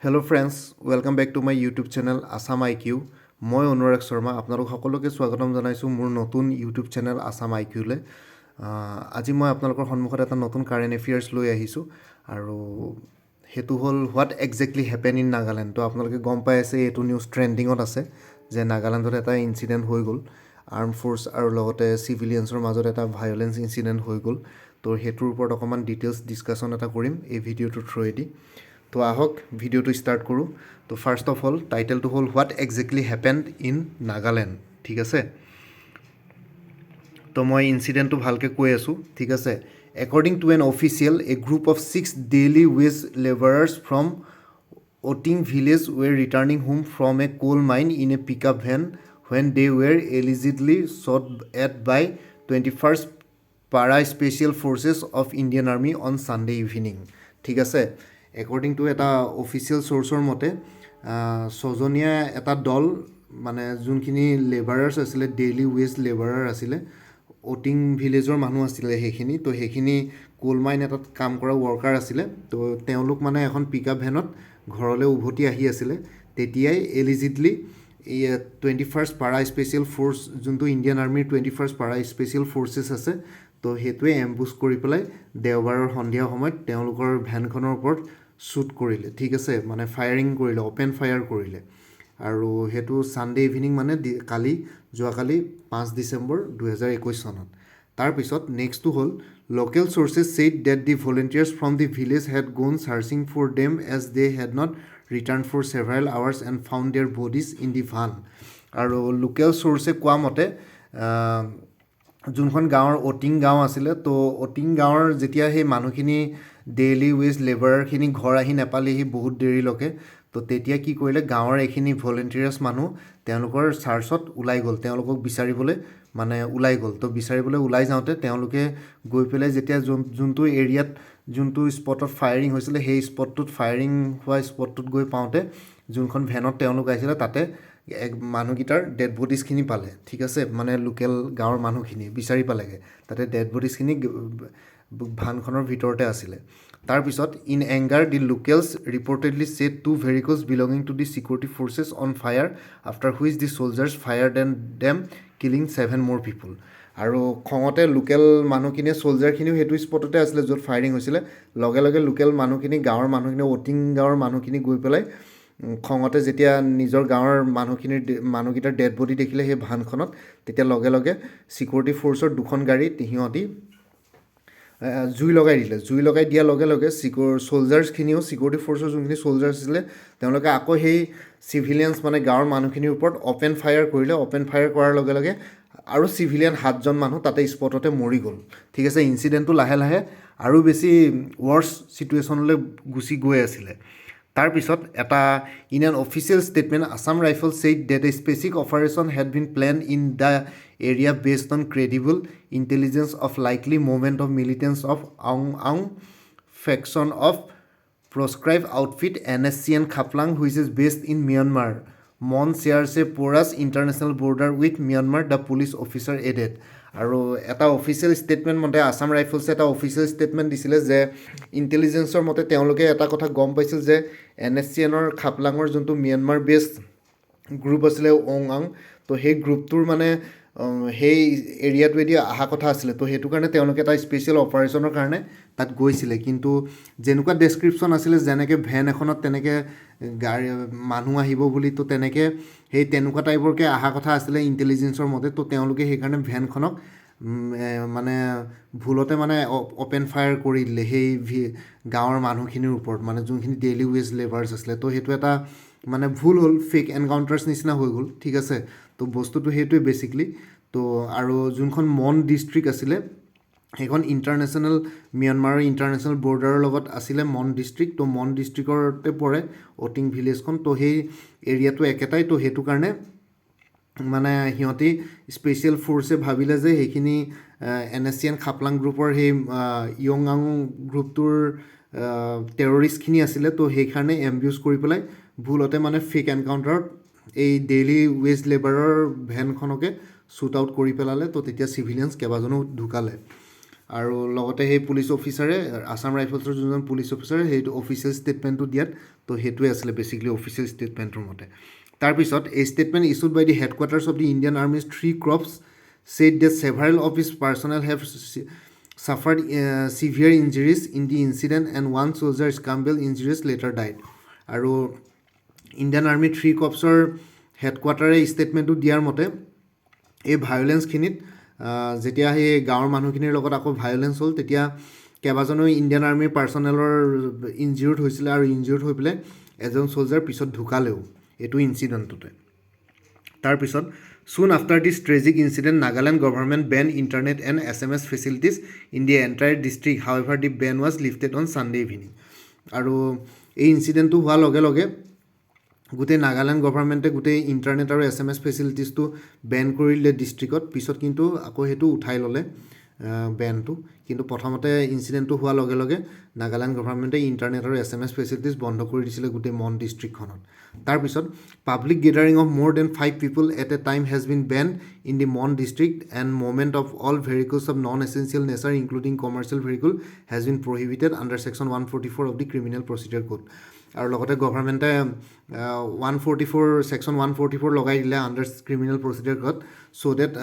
Hello' friends welcome back to my YouTube channel Assam I Q মই অনুৰাগ শৰ্মা আপোনালোক সকলোকে স্বাগতম জনাইছোঁ মোৰ নতুন ইউটিউব চেনেল আছাম আই কিউলৈ আজি মই আপোনালোকৰ সন্মুখত এটা নতুন কাৰেণ্ট এফেয়াৰ্ছ লৈ আহিছোঁ আৰু সেইটো হ'ল what exactly happen in Nagaland তো আপোনালোকে গম পাই আছে এইটো নিউজ ট্ৰেণ্ডিঙত আছে যে নাগালেণ্ডত এটা ইনচিডেণ্ট হৈ গ'ল আৰ্ম ফ'ৰ্চ আৰু লগতে চিভিলিয়ানছৰ মাজত এটা ভায়লেঞ্চ ইনচিডেণ্ট হৈ গ'ল তো সেইটোৰ ওপৰত অকণমান ডিটেইলছ ডিছকাশ্যন এটা কৰিম এই ভিডিঅ'টোৰ থ্ৰুৱেদি তো আহক ভিডিঅ'টো ষ্টাৰ্ট কৰোঁ তো ফাৰ্ষ্ট অফ অল টাইটেলটো হ'ল what exactly happened in Nagaland ঠিক আছে তো মই ইনচিডেণ্টটো ভালকৈ কৈ আছোঁ ঠিক আছে according to an official a group of 6 daily wage labourers from Oting village were returning home from a coal mine in a pickup van when they were allegedly shot at by 21st Para Special Forces of Indian Army on Sunday evening ঠিক আছে according two এটা official চ'ৰ্চৰ মতে ছজনীয়া এটা দল মানে যোনখিনি লেবাৰাৰ্ছ আছিলে daily ways লেবাৰাৰ আছিলে অটিং ভিলেজৰ মানুহ আছিলে সেইখিনি তো সেইখিনি কোল মাইন এটাত কাম কৰা ৱৰ্কাৰ আছিলে তো তেওঁলোক মানে এখন পিকআপ ভেনত ঘৰলৈ উভতি আহি আছিলে তেতিয়াই এলিজিডলি 21st পাৰা স্পেচিয়েল ফ'ৰ্চ যোনটো ইণ্ডিয়ান আৰ্মিৰ 21st পাৰা স্পেচিয়েল ফ'ৰ্চেছ আছে তো সেইটোৱে এম্বুছ কৰি পেলাই দেওবাৰৰ সন্ধিয়া সময়ত তেওঁলোকৰ ভেনখনৰ ওপৰত শ্বুট কৰিলে ঠিক আছে মানে ফায়াৰিং কৰিলে অ'পেন ফায়াৰ কৰিলে আৰু সেইটো ছানডে ইভিনিং মানে যোৱাকালি 5 ডিচেম্বৰ 2021 চনত তাৰপিছত নেক্সটটো হ'ল local sources said that the volunteers from the village had gone searching for them as they had not returned for several hours and found their bodies in the van আৰু local চ'ৰ্চে কোৱা মতে যোনখন গাঁৱৰ অটিং গাঁও আছিলে তো অটিং গাঁৱৰ যেতিয়া সেই মানুহখিনি ডেইলি ৱেজ লেবাৰখিনি ঘৰ আহি নাপালেহি বহুত দেৰিলৈকে তো তেতিয়া কি কৰিলে গাঁৱৰ এইখিনি ভলেণ্টিয়াৰ্ছ মানুহ তেওঁলোকৰ চাৰ্চত ওলাই গ'ল তেওঁলোকক বিচাৰিবলৈ মানে ওলাই গ'ল তো বিচাৰিবলৈ ওলাই যাওঁতে তেওঁলোকে গৈ পেলাই যেতিয়া যোনটো এৰিয়াত যোনটো স্পটত ফায়াৰিং হৈছিলে সেই স্পটটোত ফায়াৰিং হোৱা স্পটটোত গৈ পাওঁতে যোনখন ভেনত তেওঁলোক আহিছিলে তাতে মানুহকেইটাৰ ডেড বডিজখিনি পালে ঠিক আছে মানে লোকেল গাঁৱৰ মানুহখিনি বিচাৰি পালেগৈ তাতে ডেড বডিজখিনি ভানখনৰ ভিতৰতে আছিলে তাৰপিছত in anger the locals reportedly set 2 vehicles belonging to the security forces on fire after which the soldiers fire them killing 7 more পিপুল আৰু খঙতে লোকেল মানুহখিনিয়ে ছ'লজাৰখিনিও সেইটো স্পটতে আছিলে য'ত ফায়াৰিং হৈছিলে লগে লগে লোকেল মানুহখিনি গাঁৱৰ মানুহখিনি অটিং গাঁৱৰ মানুহখিনি গৈ পেলাই খঙতে যেতিয়া নিজৰ গাঁৱৰ মানুহকেইটাৰ ডেড বডি দেখিলে সেই ভানখনত তেতিয়া লগে লগে চিকিউৰিটি ফ'ৰ্চৰ দুখন গাড়ীত সিহঁতি জুই লগাই দিয়াৰ লগে লগে ছ'লজাৰ্ছখিনিও চিকিউৰিটি ফ'ৰ্চৰ যোনখিনি ছ'লজাৰ্ছ আছিলে তেওঁলোকে আকৌ সেই চিভিলিয়ানছ মানে গাঁৱৰ মানুহখিনিৰ ওপৰত অ'পেন ফায়াৰ কৰিলে অ'পেন ফায়াৰ কৰাৰ লগে লগে আৰু চিভিলিয়ান 7জন মানুহ তাতে স্পটতে মৰি গ'ল ঠিক আছে ইনচিডেণ্টটো লাহে লাহে আৰু বেছি ৱৰ্ছ ছিটুৱেশ্যনলৈ গুচি গৈ আছিলে তাৰপিছত এটা in an official statement Assam rifles said that a specific operation had been planned in the area based on credible intelligence of likely movement of militants of Aung faction of proscribe outfit NSCN Khaplang which is based in Myanmar. Mon shares a porous international border with Myanmar, the police officer added. আৰু এটা official statement মতে আছাম ৰাইফলছে এটা official statement দিছিলে যে ইণ্টেলিজেঞ্চৰ মতে তেওঁলোকে এটা কথা গম পাইছিল যে NSCNৰ খাপলাঙৰ যোনটো ম্যানমাৰ বেছ গ্ৰুপ আছিলে অং তো সেই গ্ৰুপটোৰ মানে সেই এৰিয়াটোৱেদি অহা কথা আছিলে তো সেইটো কাৰণে তেওঁলোকে এটা স্পেচিয়েল অপাৰেশ্যনৰ কাৰণে তাত গৈছিলে কিন্তু যেনেকুৱা ডেছক্ৰিপশ্যন আছিলে যেনেকৈ ভেন এখনত তেনেকৈ গাড়ী মানুহ আহিব বুলি তো তেনেকৈ সেই তেনেকুৱা টাইপৰকৈ অহা কথা আছিলে ইণ্টেলিজেঞ্চৰ মতে তো তেওঁলোকে সেইকাৰণে ভেনখনক মানে ভুলতে মানে অ'পেন ফায়াৰ কৰি দিলে সেই গাঁৱৰ মানুহখিনিৰ ওপৰত মানে যোনখিনি ডেইলি ৱেজ লেবাৰ্ছ আছিলে তো সেইটো এটা মানে ভুল হ'ল ফেক এনকাউণ্টাৰ্ছ নিচিনা হৈ গ'ল ঠিক আছে তো বস্তুটো সেইটোৱে বেচিকলি তো আৰু যোনখন মন ডিষ্ট্ৰিক্ট আছিলে সেইখন ইণ্টাৰনেশ্যনেল ম্যানমাৰৰ ইণ্টাৰনেশ্যনেল বৰ্ডাৰৰ লগত আছিলে মন ডিষ্ট্ৰিক্ট তো মন ডিষ্ট্ৰিক্টতে পৰে অটিং ভিলেজখন তো সেই এৰিয়াটো একেটাই তো সেইটো কাৰণে মানে সিহঁতি স্পেচিয়েল ফ'ৰ্চে ভাবিলে যে সেইখিনি NSCN খাপলাং গ্ৰুপৰ সেই য়ংআং গ্ৰুপটোৰ টেৰৰিষ্টখিনি আছিলে তো সেইকাৰণে এম্বিউজ কৰি পেলাই ভুলতে মানে ফেক এনকাউণ্টাৰত এই ডেইলি ৱেজ লেবাৰৰ ভেনখনকে শ্বুট আউট কৰি পেলালে তো তেতিয়া চিভিলিয়ানছ কেইবাজনো ঢুকালে আৰু লগতে সেই পুলিচ অফিচাৰে আছাম ৰাইফলছৰ যোনজন পুলিচ অফিচাৰে সেইটো অফিচিয়েল ষ্টেটমেণ্টটো দিয়াত তো সেইটোৱে আছিলে বেচিকলি অফিচিয়েল ষ্টেটমেণ্টৰ মতে তাৰপিছত এই statement issued by the headquarters of the Indian army's 3 corps said that several of his personnel have suffered severe injuries in the incident and one soldier scalpel injuries later died আৰু Indian army 3 কৰ্পছৰ হেডকোৱাৰ্টাৰে ষ্টেটমেণ্টটো দিয়াৰ মতে এই ভায়োলেন্সখিনিত যেতিয়া সেই গাঁৱৰ মানুহখিনিৰ লগত আকৌ ভায়োলেন্স হ'ল তেতিয়া কেইবাজনো ইণ্ডিয়ান আৰ্মিৰ পাৰ্চনেলৰ ইনজিউৰ্ড হৈছিলে আৰু ইনজিউৰ্ড হৈ পেলাই এজন ছলজাৰ পিছত ঢুকালেও এইটো ইনচিডেণ্টটোতে তাৰপিছত soon after this tragic incident Nagaland government banned internet and SMS facilities in the entire district however the ban was lifted on Sunday evening আৰু এই ইনচিডেণ্টটো হোৱাৰ লগে লগে গোটেই নাগালেণ্ড গভৰ্ণমেণ্টে গোটেই ইণ্টাৰনেট আৰু SMS ফেচিলিটিছটো বেন কৰি দিলে ডিষ্ট্ৰিক্টত পিছত কিন্তু আকৌ সেইটো উঠাই ল'লে বেনটো কিন্তু প্ৰথমতে ইনচিডেণ্টটো হোৱাৰ লগে লগে নাগালেণ্ড গভৰ্ণমেণ্টে ইণ্টাৰনেট আৰু SMS ফেচিলিটিছ বন্ধ কৰি দিছিলে গোটেই মন ডিষ্ট্ৰিক্টখনত তাৰপিছত public gathering of more than 5 people at a time has been banned in the Mon district and movement of all vehicles of non essential nature including commercial vehicle has been prohibited under section 144 of the criminal procedure code আৰু লগতে গভৰ্ণমেণ্টে 144 section 144 লগাই দিলে under criminal procedure code চ' date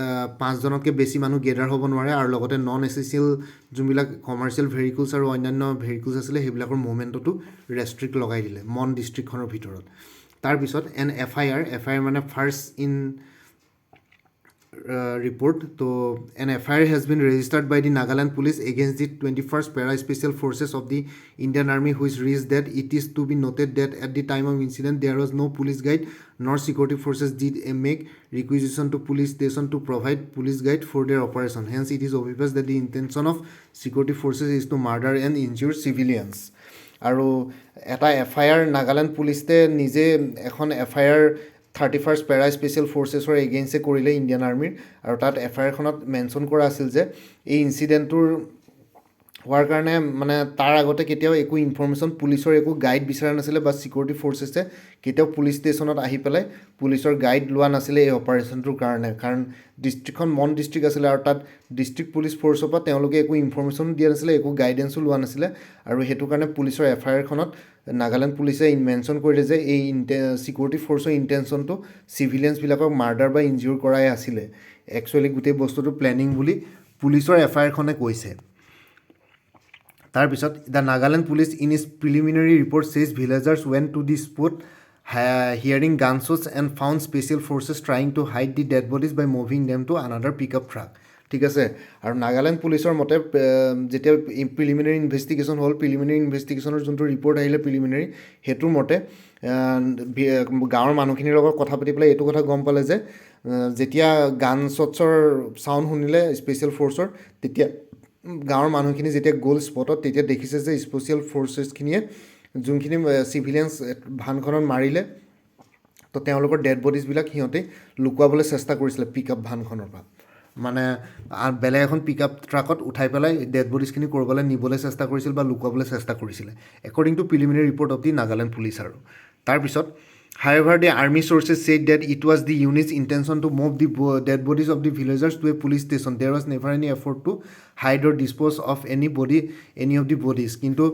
5 জনতকৈ বেছি মানুহ গেডাৰ হ'ব নোৱাৰে আৰু লগতে নন এচেঞ্চিয়েল যোনবিলাক কমাৰ্চিয়েল ভেহিকলছ আৰু অন্যান্য ভেহিকলছ আছিলে সেইবিলাকৰ মুভমেণ্টতো ৰেষ্ট্ৰিক্ট লগাই দিলে মন ডিষ্ট্ৰিক্টখনৰ ভিতৰত তাৰপিছত এন FIR মানে first in report to an FIR has been registered by the Nagaland police against the 21st Para Special Forces of the Indian Army which reads that it is to be noted that at the time of incident there was no police guide nor security forces did make requisition to police station to provide police guide for their operation hence it is obvious that the intention of security forces is to murder and injure civilians আৰু এটা FIR Nagaland পুলিচে নিজে এখন FIR 31st Para Special Forcesৰ এগেইনষ্টে কৰিলে Indian আৰ্মিৰ আৰু তাত FIRখনত mention কৰা আছিল যে এই ইনচিডেণ্টটোৰ হোৱাৰ কাৰণে মানে তাৰ আগতে কেতিয়াও একো ইনফৰ্মেশ্যন পুলিচৰ একো গাইড বিচৰা নাছিলে বা ছিকিউৰিটি ফ'ৰ্চেছে কেতিয়াও পুলিচ ষ্টেচনত আহি পেলাই পুলিচৰ গাইড লোৱা নাছিলে এই অপাৰেশ্যনটোৰ কাৰণে কাৰণ ডিষ্ট্ৰিক্টখন মন ডিষ্ট্ৰিক্ট আছিলে আৰু তাত ডিষ্ট্ৰিক্ট পুলিচ ফ'ৰ্চৰ পৰা তেওঁলোকে একো ইনফৰ্মেশ্যন দিয়া নাছিলে একো গাইডেঞ্চো লোৱা নাছিলে আৰু সেইটো কাৰণে পুলিচৰ FIRখনত নাগালেণ্ড পুলিচে মেনশ্যন কৰিলে যে এই ছিকিউৰিটি ফ'ৰ্চৰ ইণ্টেনশ্যনটো চিভিলিয়ানছবিলাকক মাৰ্ডাৰ বা ইনজিউৰ কৰাই আছিলে একচুৱেলি গোটেই বস্তুটো প্লেনিং বুলি পুলিচৰ FIRখনে কৈছে তাৰপিছত the Nagaland police in its preliminary report says villagers went to the spot hearing gunshots and found special forces trying to hide the dead bodies by moving them to another pickup truck ঠিক আছে আৰু নাগালেণ্ড পুলিচৰ মতে যেতিয়া preliminary investigation হ'ল preliminary ইনভেষ্টিগেশ্যনৰ যোনটো report আহিলে প্ৰিলিমিনাৰী সেইটোৰ মতে গাঁৱৰ মানুহখিনিৰ লগত কথা পাতি পেলাই এইটো কথা গম পালে যে যেতিয়া গান শ্বটছৰ চাউণ্ড শুনিলে স্পেচিয়েল ফ'ৰ্চৰ তেতিয়া গাঁৱৰ মানুহখিনি যেতিয়া গ'ল স্পটত তেতিয়া দেখিছে যে স্পেচিয়েল ফ'ৰ্চেছখিনিয়ে যোনখিনি চিভিলিয়ানছ ভানখনত মাৰিলে তো তেওঁলোকৰ ডেড বডিজবিলাক সিহঁতে লুকুৱাবলৈ চেষ্টা কৰিছিলে পিকআপ ভানখনৰ পৰা মানে বেলেগ এখন পিকআপ ট্ৰাকত উঠাই পেলাই ডেড বডিজখিনি ক'ৰবালৈ নিবলৈ চেষ্টা কৰিছিল বা লুকুৱাবলৈ চেষ্টা কৰিছিলে according to preliminary report of the Nagaland police আৰু তাৰপিছত however the army sources said that it was the unit's intention to move the dead bodies of the villagers to a police station there was never any effort to hide or dispose of any of the bodies কিন্তু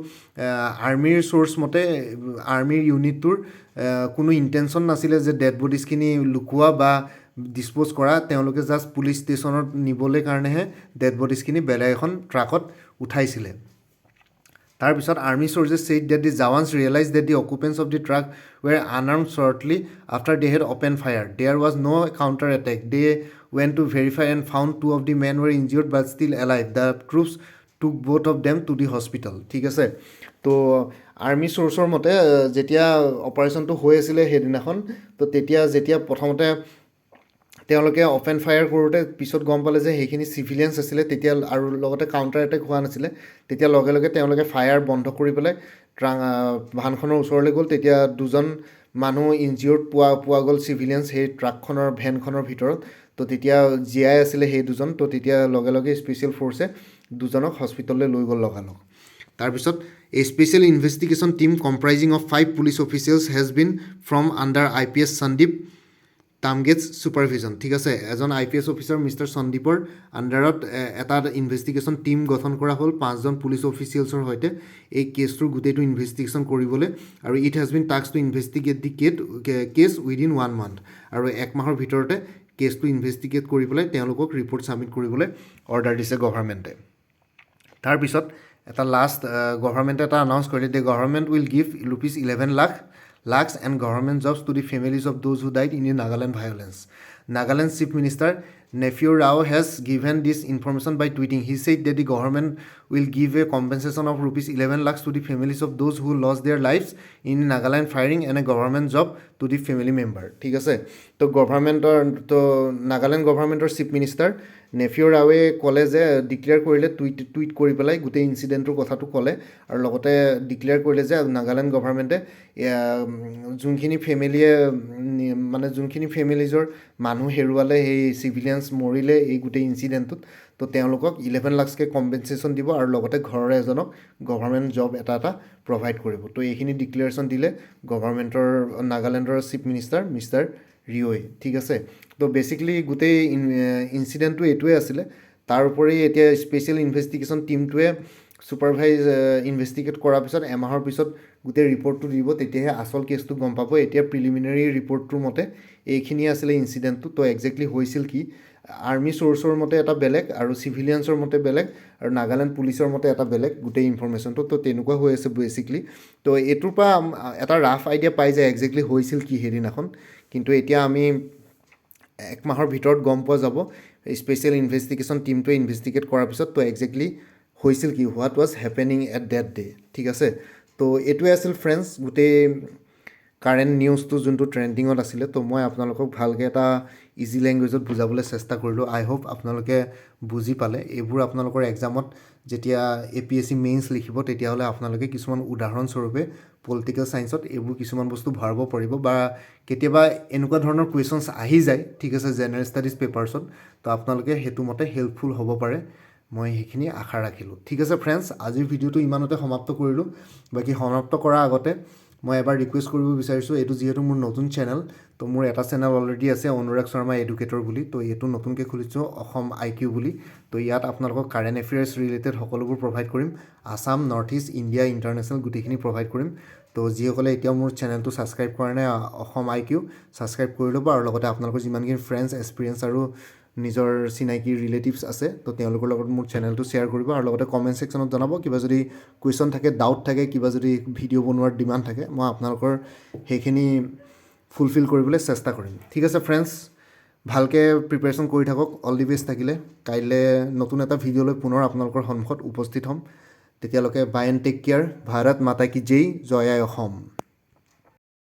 আৰ্মিৰ source মতে আৰ্মিৰ ইউনিটটোৰ কোনো intention নাছিলে যে dead বডিজখিনি লুকুৱা বা dispose কৰা তেওঁলোকে জাস্ট পুলিচ ষ্টেচনত নিবলৈ কাৰণেহে ডেড বডিজখিনি বেলেগ এখন ট্ৰাকত উঠাইছিলে তাৰপিছত army sources said that the Jawans realized that the occupants of the truck were unarmed shortly after they had opened fire. There was no counter attack. They went to verify and found 2 of the men were injured but still alive. The troops took both of them to the hospital. ঠিক আছে তো army সোৰ্সৰ মতে যেতিয়া অপাৰেশ্যনটো হৈ আছিল হেদিনাখন তো তেতিয়া যেতিয়া প্ৰথমতে তেওঁলোকে অপেন ফায়াৰ কৰোঁতে পিছত গম পালে যে সেইখিনি চিভিলিয়ানছ আছিলে তেতিয়া আৰু লগতে কাউণ্টাৰ এটেক হোৱা নাছিলে তেতিয়া লগে লগে তেওঁলোকে ফায়াৰ বন্ধ কৰি পেলাই ভানখনৰ ওচৰলৈ গ'ল তেতিয়া দুজন মানুহ ইনজিউৰ্ড পোৱা গ'ল চিভিলিয়ানছ সেই ট্ৰাকখনৰ ভেনখনৰ ভিতৰত তো তেতিয়া জীয়াই আছিলে সেই দুজন তো তেতিয়া লগে লগে স্পেচিয়েল ফ'ৰ্চে দুজনক হস্পিটেললৈ লৈ গ'ল লগালগ তাৰপিছত a special investigation team comprising of 5 police officials has been from under IPS Sandeep টামগেটছ ছুপাৰভিজন ঠিক আছে এজন IPS অফিচাৰ মিষ্টাৰ সন্দীপৰ আণ্ডাৰত এটা ইনভেষ্টিগেশ্যন টীম গঠন কৰা হ'ল 5জন পুলিচ অফিচিয়েলছৰ সৈতে এই কেছটোৰ গোটেইটো ইনভেষ্টিগেশ্যন কৰিবলৈ আৰু it has been task to investigate the case within 1 month আৰু 1 মাহৰ ভিতৰতে কেছটো ইনভেষ্টিগেট কৰি পেলাই তেওঁলোকক ৰিপৰ্ট ছাবমিট কৰিবলৈ অৰ্ডাৰ দিছে গভৰ্ণমেণ্টে তাৰপিছত এটা লাষ্ট গভৰ্ণমেণ্টে এটা আনাউন্স কৰিলে the government will give ₹11 lakhs and government jobs to the families of those who died in the Nagaland violence. Nagaland Chief Minister Nephew Rao has given this information by tweeting. He said that the government will give a compensation of ₹11 lakhs to the families of those who lost their lives in Nagaland firing and a government job to the family member. ঠিক আছে তো গভৰ্ণমেণ্টৰ তো Nagaland গভৰ্ণমেণ্টৰ chief minister Nephew ৰাৱে ক'লে যে declare কৰিলে tweet কৰি পেলাই গোটেই ইনচিডেণ্টটোৰ কথাটো ক'লে আৰু লগতে ডিক্লেয়াৰ কৰিলে যে নাগালেণ্ড গভৰ্ণমেণ্টে যোনখিনি ফেমিলিয়ে মানে যোনখিনি ফেমিলিজৰ মানুহ হেৰুৱালে সেই চিভিলিয়ানছ মৰিলে এই গোটেই ইনচিডেণ্টটোত তো তেওঁলোকক 11 লাখকৈ কম্পেনচেশ্যন দিব আৰু লগতে ঘৰৰ এজনক গভৰ্ণমেণ্ট জব এটা প্ৰভাইড কৰিব তো এইখিনি ডিক্লেয়াৰেশ্যন দিলে গভৰ্ণমেণ্টৰ নাগালেণ্ডৰ চিফ মিনিষ্টাৰ মিষ্টাৰ ৰিঅ'ই ঠিক আছে তো বেচিকেলি গোটেই ইনচিডেণ্টটো এইটোৱে আছিলে তাৰ উপৰি এতিয়া স্পেচিয়েল ইনভেষ্টিগেশ্যন টীমটোৱে ছুপাৰভাইজ ইনভেষ্টিগেট কৰাৰ পিছত এমাহৰ পিছত গোটেই ৰিপৰ্টটো দিব তেতিয়াহে আচল কেছটো গম পাব এতিয়া প্ৰিলিমিনাৰী ৰিপৰ্টটোৰ মতে এইখিনিয়ে আছিলে ইনচিডেণ্টটো তো একজেক্টলি হৈছিল কি আৰ্মি চ'ৰ্চৰ মতে এটা বেলেগ আৰু চিভিলিয়ানছৰ মতে বেলেগ আৰু নাগালেণ্ড পুলিচৰ মতে এটা বেলেগ গোটেই ইনফৰমেশ্যনটো তো তেনেকুৱা হৈ আছে বেচিকলি তো এইটোৰ পৰা এটা ৰাফ আইডিয়া পাই যায় একজেক্টলি হৈছিল কি সেইদিনাখন কিন্তু এতিয়া আমি 1 মাহৰ ভিতৰত গম পোৱা যাব স্পেচিয়েল ইনভেষ্টিগেশ্যন টীমটোৱে ইনভেষ্টিগেট কৰাৰ পিছত তো একজেক্টলি হৈছিল কি what was happening at that day ঠিক আছে তো এইটোৱে আছিল ফ্ৰেণ্ডছ গোটেই কাৰেণ্ট নিউজটো যোনটো ট্ৰেণ্ডিঙত আছিলে তো মই আপোনালোকক ভালকৈ এটা ইজি লেংগুৱেজত বুজাবলৈ চেষ্টা কৰিলোঁ আই হোপ আপোনালোকে বুজি পালে এইবোৰ আপোনালোকৰ এক্সামত যেতিয়া APSC মেইনছ লিখিব তেতিয়াহ'লে আপোনালোকে কিছুমান উদাহৰণস্বৰূপে পলিটিকেল ছায়েন্সত এইবোৰ কিছুমান বস্তু ভৰাব পাৰিব বা কেতিয়াবা এনেকুৱা ধৰণৰ কুৱেশ্যনছ আহি যায় ঠিক আছে জেনেৰেল ষ্টাডিজ পেপাৰ্ছত তো আপোনালোকে সেইটো মতে হেল্পফুল হ'ব পাৰে মই সেইখিনি আশা ৰাখিলোঁ ঠিক আছে ফ্ৰেণ্ডছ আজিৰ ভিডিঅ'টো ইমানতে সমাপ্ত কৰিলোঁ বাকী সমাপ্ত কৰাৰ আগতে মই এবাৰ ৰিকুৱেষ্ট কৰিব বিচাৰিছোঁ এইটো যিহেতু মোৰ নতুন চেনেল তো মোৰ এটা চেনেল অলৰেডি আছে অনুৰাগ শৰ্মা এডুকেটৰ বুলি তো এইটো নতুনকৈ খুলিছোঁ অসম IQ বুলি তো ইয়াত আপোনালোকক কাৰেণ্ট এফেয়াৰ্ছ ৰিলেটেড সকলোবোৰ প্ৰভাইড কৰিম Assam north east India international গোটেইখিনি প্ৰভাইড কৰিম তো যিসকলে এতিয়াও মোৰ চেনেলটো ছাবস্ক্ৰাইব কৰা নাই অসম IQ ছাবস্ক্ৰাইব কৰি ল'ব আৰু লগতে আপোনালোকৰ যিমানখিনি ফ্ৰেণ্ডছ এক্সপিৰিয়েঞ্চ আৰু নিজৰ চিনাকি ৰিলেটিভছ আছে তো তেওঁলোকৰ লগত মোৰ চেনেলটো শ্বেয়াৰ কৰিব আৰু লগতে কমেণ্ট ছেকশ্যনত জনাব কিবা যদি কুৱেশ্যন থাকে ডাউট থাকে কিবা যদি ভিডিঅ' বনোৱাৰ ডিমাণ্ড থাকে মই আপোনালোকৰ সেইখিনি ফুলফিল কৰিবলৈ চেষ্টা কৰিম ঠিক আছে ফ্ৰেণ্ডছ ভালকৈ প্ৰিপেৰেশ্যন কৰি থাকক অল দি বেষ্ট থাকিলে কাইলৈ নতুন এটা ভিডিঅ'লৈ পুনৰ আপোনালোকৰ সন্মুখত উপস্থিত হ'ম তেতিয়ালৈকে বাই এণ্ড টেক কেয়াৰ ভাৰত মাতা কি জয় জয় আই অসম